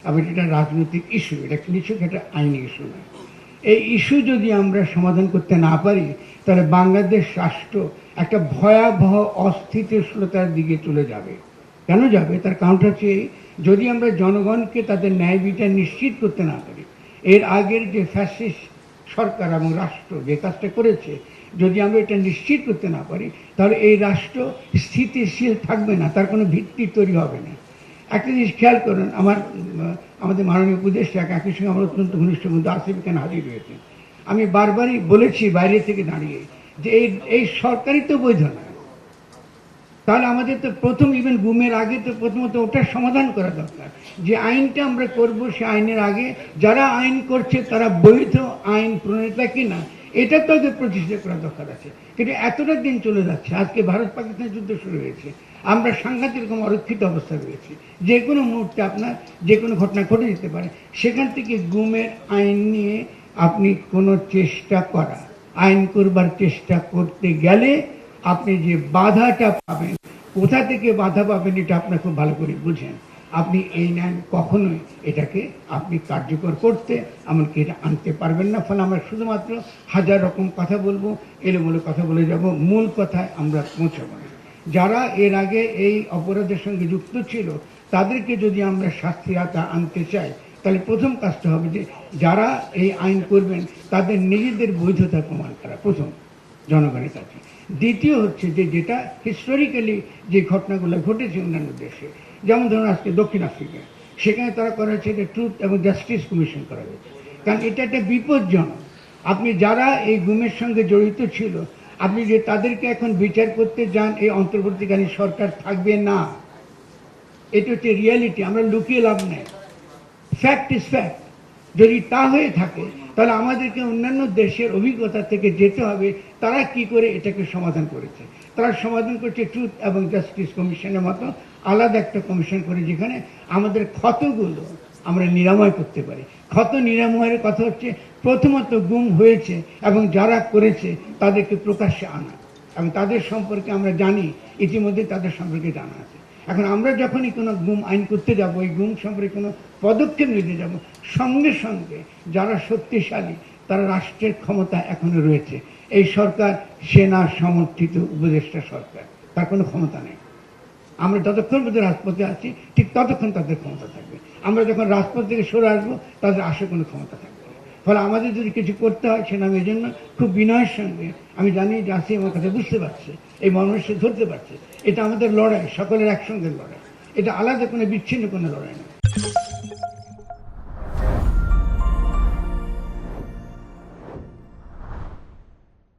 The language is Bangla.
আবার এটা রাজনৈতিক ইস্যু, এটা নিছক একটা আইনি ইস্যু নয়। এই ইস্যু যদি আমরা সমাধান করতে না পারি তাহলে বাংলাদেশ রাষ্ট্র একটা ভয়াবহ অস্থিতিশীলতার দিকে চলে যাবে। কেন যাবে? তার কারণটা হচ্ছে যদি আমরা জনগণকে তাদের ন্যায় বিচার নিশ্চিত করতে না পারি, এর আগের যে ফ্যাসিস্ট সরকার এবং রাষ্ট্র যে কাজটা করেছে, যদি আমরা এটা নিশ্চিত করতে না পারি তাহলে এই রাষ্ট্র স্থিতিশীল থাকবে না, তার কোনো ভিত্তি তৈরি হবে না। একটা জিনিস খেয়াল করুন, আমাদের মাননীয় উপদেষ্টা একই সঙ্গে আমার অত্যন্ত ঘনিষ্ঠ বন্ধু আসিফ খান হাজির রয়েছে। আমি বারবারই বলেছি বাইরে থেকে দাঁড়িয়ে যে এই সরকারই তো বৈধ না। তাহলে আমাদের তো প্রথম ইভেন গুমের আগে তো প্রথমত ওটার সমাধান করা দরকার। যে আইনটা আমরা করব সে আইনের আগে যারা আইন করছে তারা বৈধ আইন প্রণেতা কিনা এটা তো আগে প্রতিষ্ঠা করা দরকার আছে। কিন্তু এতটা দিন চলে যাচ্ছে, আজকে ভারত পাকিস্তান যুদ্ধ শুরু হয়েছে, আমরা সাংঘাতিক রকম অরক্ষিত অবস্থায় রয়েছি, যে কোনো মুহূর্তে আপনার যে কোনো ঘটনা ঘটে যেতে পারে। সেখান থেকে গুমের আইন নিয়ে আপনি কোনো চেষ্টা করা, আইন করবার চেষ্টা করতে গেলে আপনি যে বাধাটা পাবেন, কোথা থেকে বাধা পাবেন এটা আপনার খুব ভালো করে বুঝেন। আপনি এই আইন কখনোই এটাকে আপনি কার্যকর করতে এমনকি এটা আনতে পারবেন না। ফলে আমরা শুধুমাত্র হাজার রকম কথা বলবো, এলোমেলো কথা বলে যাব, মূল কথায় আমরা পৌঁছাবো না। যারা এর আগে এই অপরাধের সঙ্গে যুক্ত ছিল তাদেরকে যদি আমরা শাস্তির আওতায় আনতে চাই তাহলে প্রথম কাজটা হবে যে যারা এই আইন করবেন তাদের নিজেদের বৈধতা প্রমাণ করা প্রথম জনগণের কাছে। দ্বিতীয় হচ্ছে যে যেটা হিস্টোরিক্যালি যে ঘটনাগুলো ঘটেছে অন্যান্য দেশে, যেমন ধরুন আজকে দক্ষিণ আফ্রিকা, সেখানে তারা করা হয়েছে এটা ট্রুথ এবং জাস্টিস কমিশন করা হয়েছে। কারণ এটা একটা বিপজ্জনক। আপনি যারা এই গুমের সঙ্গে জড়িত ছিল আপনি যে তাদেরকে এখন বিচার করতে যান, এই অন্তর্বর্তীকালীন সরকার থাকবে না। এটা হচ্ছে রিয়ালিটি, আমরা লুকিয়ে লাভ নেই, ফ্যাক্ট ইজ ফ্যাক্ট। যদি তা হয়ে থাকে তাহলে আমাদেরকে অন্যান্য দেশের অভিজ্ঞতা থেকে যেতে হবে তারা কি করে এটাকে সমাধান করেছে। তারা সমাধান করছে ট্রুথ এবং জাস্টিস কমিশনের মতো আলাদা একটা কমিশন করে, যেখানে আমাদের ক্ষতগুলো আমরা নিরাময় করতে পারি। ক্ষত নিরাময়ের কথা হচ্ছে প্রথমত গুম হয়েছে এবং যারা করেছে তাদেরকে প্রকাশ্যে আনা, এবং তাদের সম্পর্কে আমরা জানি, ইতিমধ্যে তাদের সম্পর্কে জানা আছে। এখন আমরা যখনই কোনো গুম আইন করতে যাব, এই গুম সম্পর্কে কোনো পদক্ষেপ নিতে যাব, সঙ্গে সঙ্গে যারা শক্তিশালী তারা রাষ্ট্রের ক্ষমতা এখনো রয়েছে। এই সরকার সেনা সমর্থিত উপদেষ্টা সরকার, তার কোনো ক্ষমতা নেই। আমরা যতক্ষণ পর্যন্ত রাজপথে আছি ঠিক ততক্ষণ তাদের ক্ষমতা থাকবে। আমরা যখন রাজপথ থেকে সরে আসবো তাদের আসে কোনো ক্ষমতা থাকবে না। ফলে আমাদের যদি কিছু করতে হয় সেটা আমি এই জন্য খুব বিনয়ের সঙ্গে, আমি জানি যে আসি আমার কথা বুঝতে পারছে, এই মানুষকে ধরতে পারছে, এটা আমাদের লড়াই, সকলের একসঙ্গে লড়াই, এটা আলাদা কোনো বিচ্ছিন্ন কোনো লড়াই নয়।